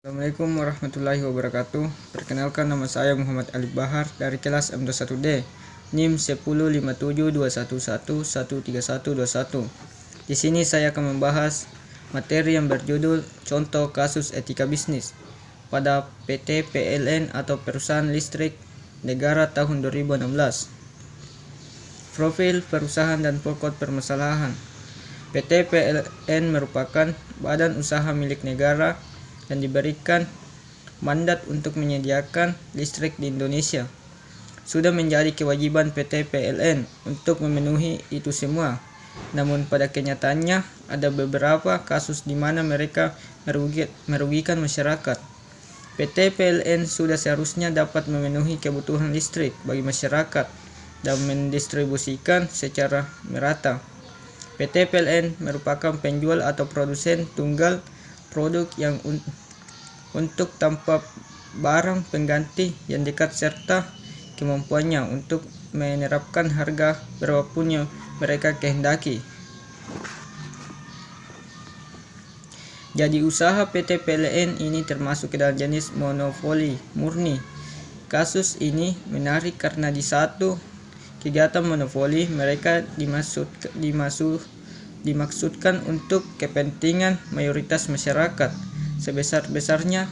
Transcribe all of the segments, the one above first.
Assalamualaikum warahmatullahi wabarakatuh. Perkenalkan, nama saya Muhammad Alif Bahar dari kelas M21D, NIM 105721113121. Di sini saya akan membahas materi yang berjudul Contoh Kasus Etika Bisnis pada PT PLN atau Perusahaan Listrik Negara tahun 2016. Profil perusahaan dan pokok permasalahan. PT PLN merupakan badan usaha milik negara dan diberikan mandat untuk menyediakan listrik di Indonesia. Sudah menjadi kewajiban PT PLN untuk memenuhi itu semua. Namun pada kenyataannya ada beberapa kasus di mana mereka merugikan masyarakat. PT PLN sudah seharusnya dapat memenuhi kebutuhan listrik bagi masyarakat dan mendistribusikan secara merata. PT PLN merupakan penjual atau produsen tunggal produk yang untuk tanpa barang pengganti yang dekat serta kemampuannya untuk menerapkan harga berapapun yang mereka kehendaki. Jadi usaha PT PLN ini termasuk ke dalam jenis monopoli murni. Kasus ini menarik karena di satu kegiatan monopoli mereka dimaksudkan untuk kepentingan mayoritas masyarakat sebesar-besarnya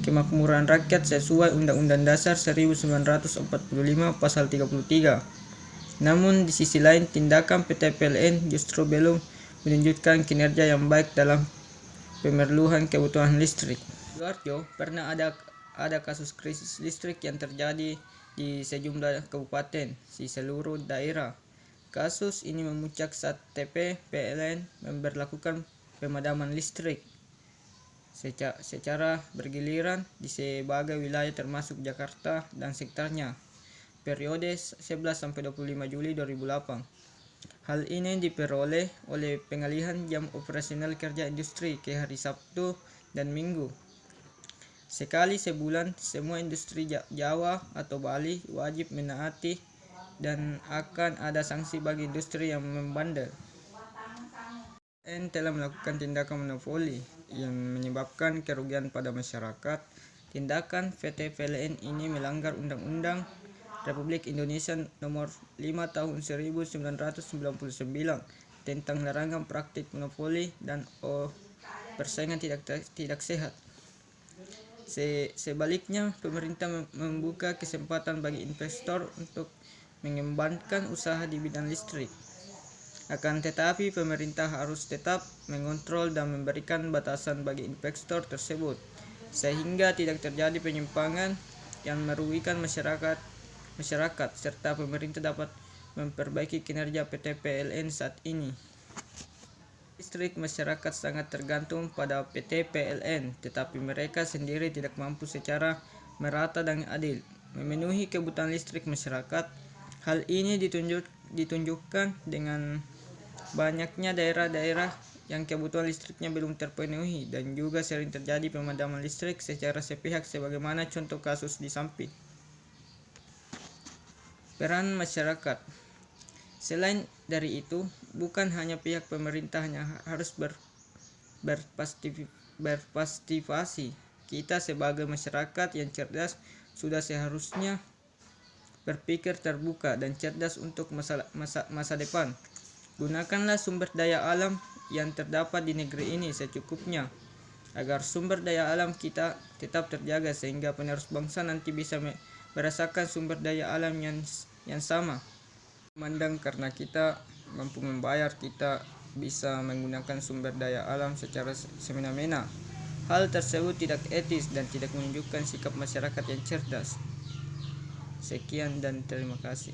kemakmuran rakyat sesuai Undang-Undang Dasar 1945 Pasal 33. Namun di sisi lain tindakan PT PLN justru belum menunjukkan kinerja yang baik dalam pemenuhan kebutuhan listrik. Sidoarjo pernah ada kasus krisis listrik yang terjadi di sejumlah kabupaten di seluruh daerah. Kasus ini memuncak saat PT PLN memberlakukan pemadaman listrik secara bergiliran di sebagai wilayah termasuk Jakarta dan sekitarnya periode 11-25 Juli 2008. Hal ini diperoleh oleh pengalihan jam operasional kerja industri ke hari Sabtu dan Minggu. Sekali sebulan semua industri Jawa atau Bali wajib menaati dan akan ada sanksi bagi industri yang membandel. PLN telah melakukan tindakan monopoli yang menyebabkan kerugian pada masyarakat. Tindakan PT PLN ini melanggar Undang-Undang Republik Indonesia Nomor 5 Tahun 1999 tentang larangan praktik monopoli dan persaingan tidak sehat. Sebaliknya, pemerintah membuka kesempatan bagi investor untuk mengembangkan usaha di bidang listrik. Akan tetapi, pemerintah harus tetap mengontrol dan memberikan batasan bagi investor tersebut, sehingga tidak terjadi penyimpangan yang merugikan masyarakat, serta pemerintah dapat memperbaiki kinerja PT PLN saat ini. Listrik masyarakat sangat tergantung pada PT PLN, tetapi mereka sendiri tidak mampu secara merata dan adil memenuhi kebutuhan listrik masyarakat. Hal ini ditunjukkan dengan banyaknya daerah-daerah yang kebutuhan listriknya belum terpenuhi dan juga sering terjadi pemadaman listrik secara sepihak sebagaimana contoh kasus di samping. Peran masyarakat. Selain dari itu, bukan hanya pihak pemerintah yang harus berpartisipasi. Kita sebagai masyarakat yang cerdas sudah seharusnya berpikir terbuka dan cerdas untuk masa depan. Gunakanlah sumber daya alam yang terdapat di negeri ini secukupnya, agar sumber daya alam kita tetap terjaga sehingga penerus bangsa nanti bisa merasakan sumber daya alam yang sama. Memandang karena kita mampu membayar, kita bisa menggunakan sumber daya alam secara semena-mena. Hal tersebut tidak etis dan tidak menunjukkan sikap masyarakat yang cerdas. Sekian dan terima kasih.